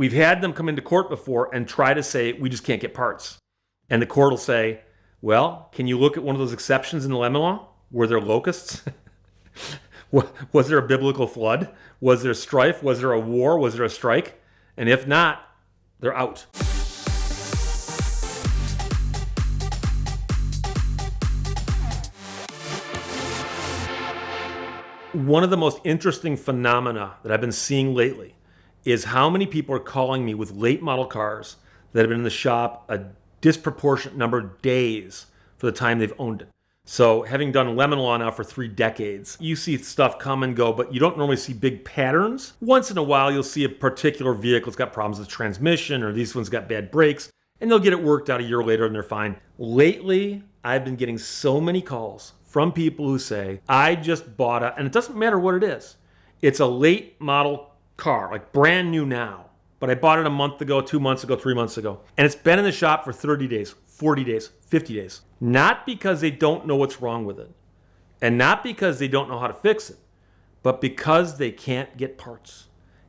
we've had them come into court before and try to say, we just can't get parts. And the court will say, well, can you look at one of those exceptions in the lemon law? Were there locusts? Was there a biblical flood? Was there strife? Was there a war? Was there a strike? And if not, they're out. One of the most interesting phenomena that I've been seeing lately is how many people are calling me with late model cars that have been in the shop a disproportionate number of days for the time they've owned it. So having done lemon law now for 3 decades, you see stuff come and go, but you don't normally see big patterns. Once in a while, you'll see a particular vehicle's got problems with transmission, or these ones got bad brakes, and they'll get it worked out a year later and they're fine. Lately, I've been getting so many calls from people who say, I just bought and it doesn't matter what it is. It's a late model car, like brand new now, but I bought it a month ago, 2 months ago, 3 months ago, and it's been in the shop for 30 days, 40 days, 50 days. Not because they don't know what's wrong with it, and not because they don't know how to fix it, but because they can't get parts,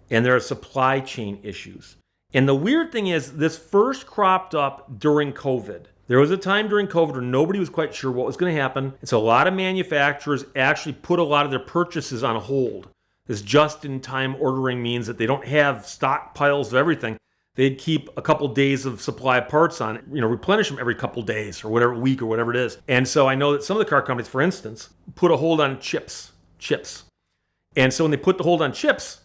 and there are supply chain issues. And the weird thing is, this first cropped up during COVID. There was a time during COVID where nobody was quite sure what was going to happen. And so a lot of manufacturers actually put a lot of their purchases on hold. This just-in-time ordering means that they don't have stockpiles of everything. They'd keep a couple days of supply of parts on, replenish them every couple days or whatever week or whatever it is. And so I know that some of the car companies, for instance, put a hold on chips. And so when they put the hold on chips,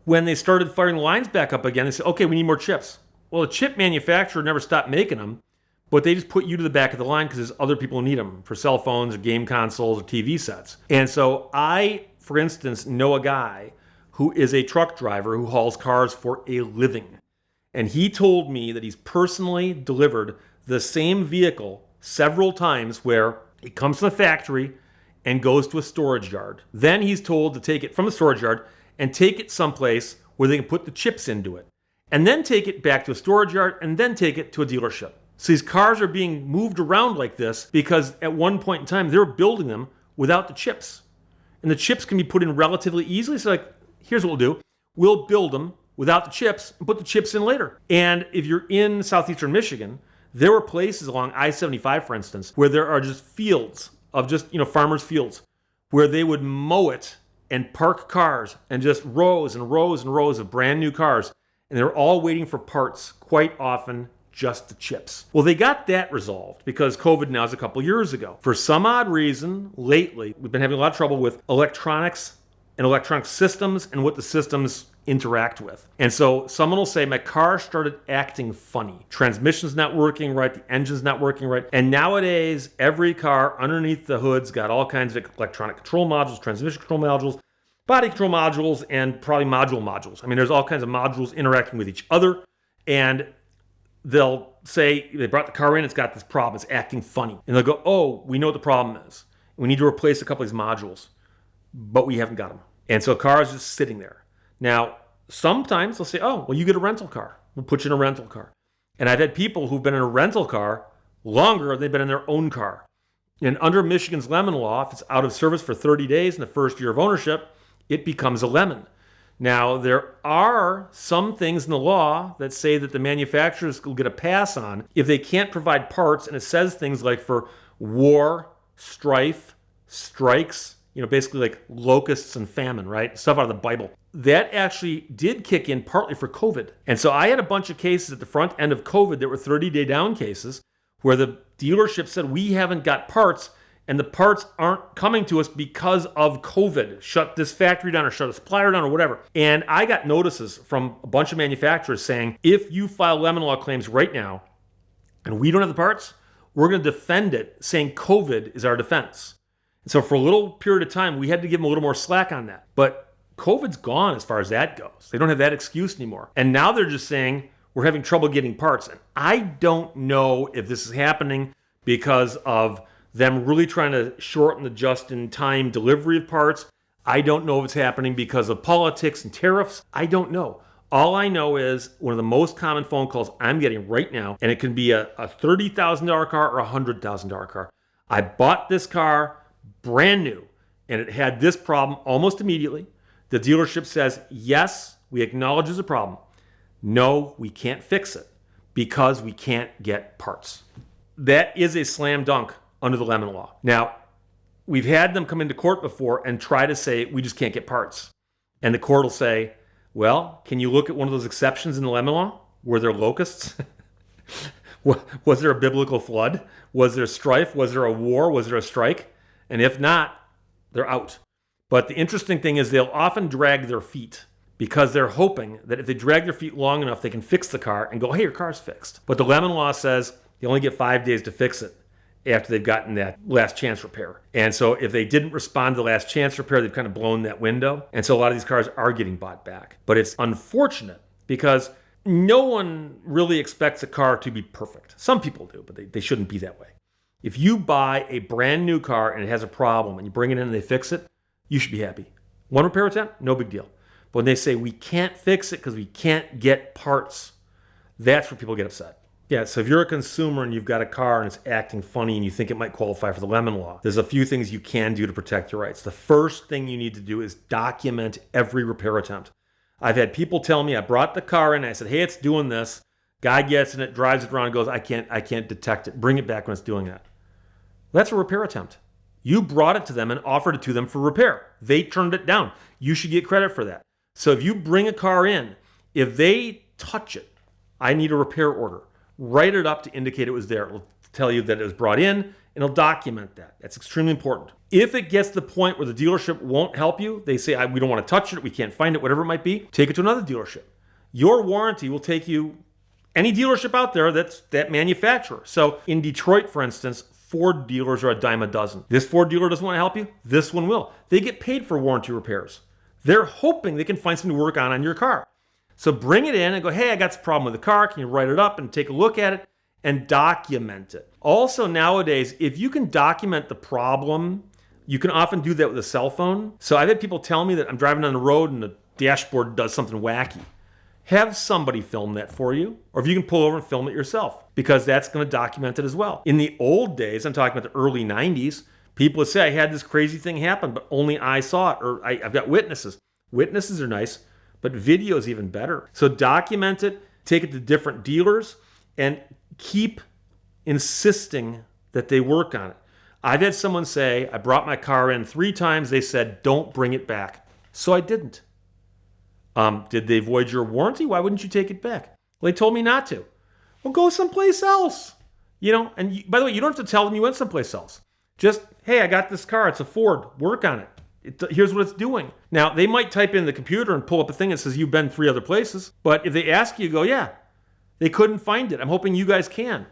when they started firing the lines back up again, they said, okay, we need more chips. Well, the chip manufacturer never stopped making them, but they just put you to the back of the line because there's other people who need them for cell phones or game consoles or TV sets. And so I, for instance, know a guy who is a truck driver who hauls cars for a living. And he told me that he's personally delivered the same vehicle several times where it comes from the factory and goes to a storage yard. Then he's told to take it from the storage yard and take it someplace where they can put the chips into it. And then take it back to a storage yard and then take it to a dealership. So these cars are being moved around like this because at one point in time, they were building them without the chips. And the chips can be put in relatively easily. So like, here's what we'll do. We'll build them without the chips and put the chips in later. And if you're in southeastern Michigan, there were places along I-75, for instance, where there are just fields of just, farmers' fields where they would mow it and park cars and just rows and rows and rows of brand new cars. And they're all waiting for parts, quite often just the chips. Well, they got that resolved because COVID now is a couple years ago. For some odd reason, lately, we've been having a lot of trouble with electronics and electronic systems and what the systems interact with. And so someone will say, my car started acting funny. Transmission's not working right, the engine's not working right. And nowadays, every car underneath the hood's got all kinds of electronic control modules, transmission control modules, body control modules, and probably modules. I mean, there's all kinds of modules interacting with each other. And they'll say, they brought the car in, it's got this problem, it's acting funny. And they'll go, oh, we know what the problem is. We need to replace a couple of these modules, but we haven't got them. And so a car is just sitting there. Now, sometimes they'll say, oh, well, you get a rental car. We'll put you in a rental car. And I've had people who've been in a rental car longer than they've been in their own car. And under Michigan's lemon law, if it's out of service for 30 days in the first year of ownership, it becomes a lemon. Now, there are some things in the law that say that the manufacturers will get a pass on if they can't provide parts, and it says things like for war, strife, strikes, basically like locusts and famine, right? Stuff out of the Bible. That actually did kick in partly for COVID. And so I had a bunch of cases at the front end of COVID that were 30-day down cases where the dealership said, we haven't got parts, and the parts aren't coming to us because of COVID. Shut this factory down or shut a supplier down or whatever. And I got notices from a bunch of manufacturers saying, if you file lemon law claims right now and we don't have the parts, we're going to defend it saying COVID is our defense. And so for a little period of time, we had to give them a little more slack on that. But COVID's gone as far as that goes. They don't have that excuse anymore. And now they're just saying, we're having trouble getting parts. And I don't know if this is happening because of them really trying to shorten the just-in-time delivery of parts. I don't know if it's happening because of politics and tariffs. I don't know. All I know is one of the most common phone calls I'm getting right now, and it can be a $30,000 car or a $100,000 car. I bought this car brand new, and it had this problem almost immediately. The dealership says, yes, we acknowledge there's a problem. no, we can't fix it because we can't get parts. That is a slam dunk under the Lemon Law. Now, we've had them come into court before and try to say, we just can't get parts. And the court will say, well, can you look at one of those exceptions in the Lemon Law? Were there locusts? Was there a biblical flood? Was there strife? Was there a war? Was there a strike? And if not, they're out. But the interesting thing is they'll often drag their feet because they're hoping that if they drag their feet long enough, they can fix the car and go, hey, your car's fixed. But the Lemon Law says you only get 5 days to fix it after they've gotten that last chance repair. And so if they didn't respond to the last chance repair, they've kind of blown that window. And so a lot of these cars are getting bought back. But it's unfortunate because no one really expects a car to be perfect. Some people do, but they shouldn't be that way. If you buy a brand new car and it has a problem and you bring it in and they fix it, you should be happy. One repair attempt, no big deal. But when they say we can't fix it because we can't get parts, that's where people get upset. Yeah, so if you're a consumer and you've got a car and it's acting funny and you think it might qualify for the Lemon Law, there's a few things you can do to protect your rights. The first thing you need to do is document every repair attempt. I've had people tell me, I brought the car in, I said, hey, it's doing this. Guy gets in it, drives it around and goes, I can't detect it. Bring it back when it's doing that. That's a repair attempt. You brought it to them and offered it to them for repair. They turned it down. You should get credit for that. So if you bring a car in, if they touch it, I need a repair order. Write it up to indicate it was there. It'll tell you that it was brought in, and it'll document that. That's extremely important. If it gets to the point where the dealership won't help you, they say, we don't want to touch it, we can't find it, whatever it might be, take it to another dealership. Your warranty will take you any dealership out there that's that manufacturer. So in Detroit, for instance, Ford dealers are a dime a dozen. This Ford dealer doesn't want to help you, this one will. They get paid for warranty repairs. They're hoping they can find something to work on your car. So bring it in and go, hey, I got this problem with the car. Can you write it up and take a look at it and document it? Also nowadays, if you can document the problem, you can often do that with a cell phone. So I've had people tell me that I'm driving on the road and the dashboard does something wacky. Have somebody film that for you, or if you can pull over and film it yourself, because that's going to document it as well. In the old days, I'm talking about the early 90s, people would say, I had this crazy thing happen, but only I saw it, or I've got witnesses. Witnesses are nice, but video is even better. So document it, take it to different dealers, and keep insisting that they work on it. I've had someone say, I brought my car in 3 times. They said, don't bring it back. So I didn't. Did they void your warranty? Why wouldn't you take it back? Well, they told me not to. Well, go someplace else. By the way, you don't have to tell them you went someplace else. Just, hey, I got this car. It's a Ford. Work on it. Here's what it's doing. Now, they might type in the computer and pull up a thing that says you've been 3 other places. But if they ask you, go, yeah, they couldn't find it. I'm hoping you guys can.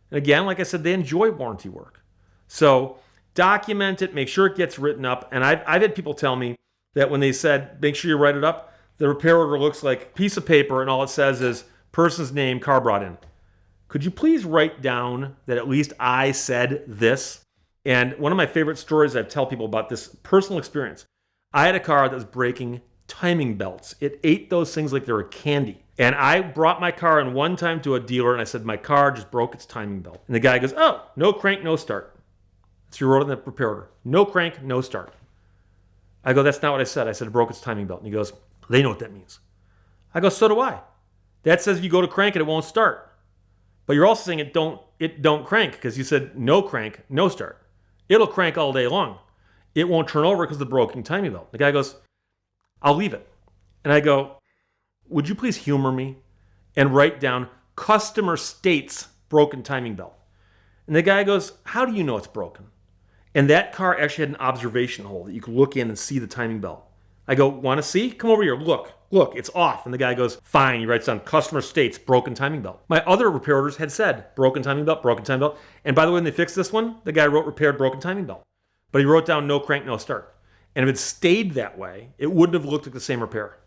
And again, like I said, they enjoy warranty work. So document it, make sure it gets written up. And I've had people tell me that when they said, make sure you write it up, the repair order looks like a piece of paper and all it says is person's name, car brought in. Could you please write down that at least I said this? And one of my favorite stories I tell people about this personal experience. I had a car that was breaking timing belts. It ate those things like they were candy. And I brought my car in one time to a dealer and I said, my car just broke its timing belt. And the guy goes, oh, no crank, no start. So you wrote in the repair order, no crank, no start. I go, that's not what I said. I said it broke its timing belt. And he goes, they know what that means. I go, so do I. That says if you go to crank it, it won't start. But you're also saying it don't crank because you said no crank, no start. It'll crank all day long. It won't turn over because of the broken timing belt. The guy goes, I'll leave it. And I go, would you please humor me and write down customer states broken timing belt? And the guy goes, how do you know it's broken? And that car actually had an observation hole that you could look in and see the timing belt. I go, want to see? Come over here. Look, it's off. And the guy goes, fine. He writes down customer states, broken timing belt. My other repair orders had said broken timing belt, broken timing belt. And by the way, when they fixed this one, the guy wrote repaired broken timing belt. But he wrote down no crank, no start. And if it stayed that way, it wouldn't have looked like the same repair.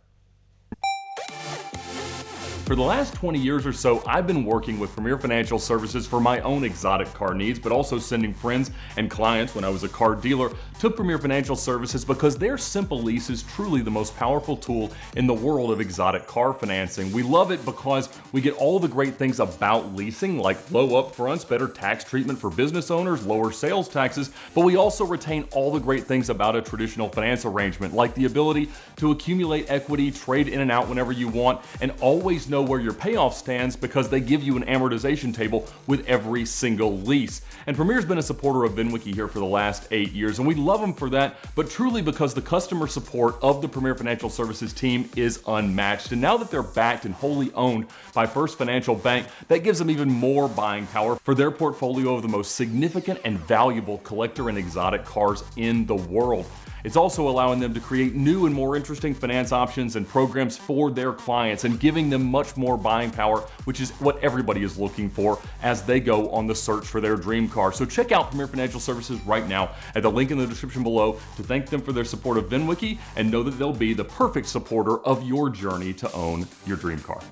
For the last 20 years or so, I've been working with Premier Financial Services for my own exotic car needs, but also sending friends and clients when I was a car dealer to Premier Financial Services because their simple lease is truly the most powerful tool in the world of exotic car financing. We love it because we get all the great things about leasing, like low upfronts, better tax treatment for business owners, lower sales taxes, but we also retain all the great things about a traditional finance arrangement, like the ability to accumulate equity, trade in and out whenever you want, and always know know where your payoff stands because they give you an amortization table with every single lease. And Premier's been a supporter of VINwiki here for the last 8 years, and we love them for that, but truly because the customer support of the Premier Financial Services team is unmatched. And now that they're backed and wholly owned by First Financial Bank, that gives them even more buying power for their portfolio of the most significant and valuable collector and exotic cars in the world. It's also allowing them to create new and more interesting finance options and programs for their clients and giving them much more buying power, which is what everybody is looking for as they go on the search for their dream car. So check out Premier Financial Services right now at the link in the description below to thank them for their support of VINwiki and know that they'll be the perfect supporter of your journey to own your dream car.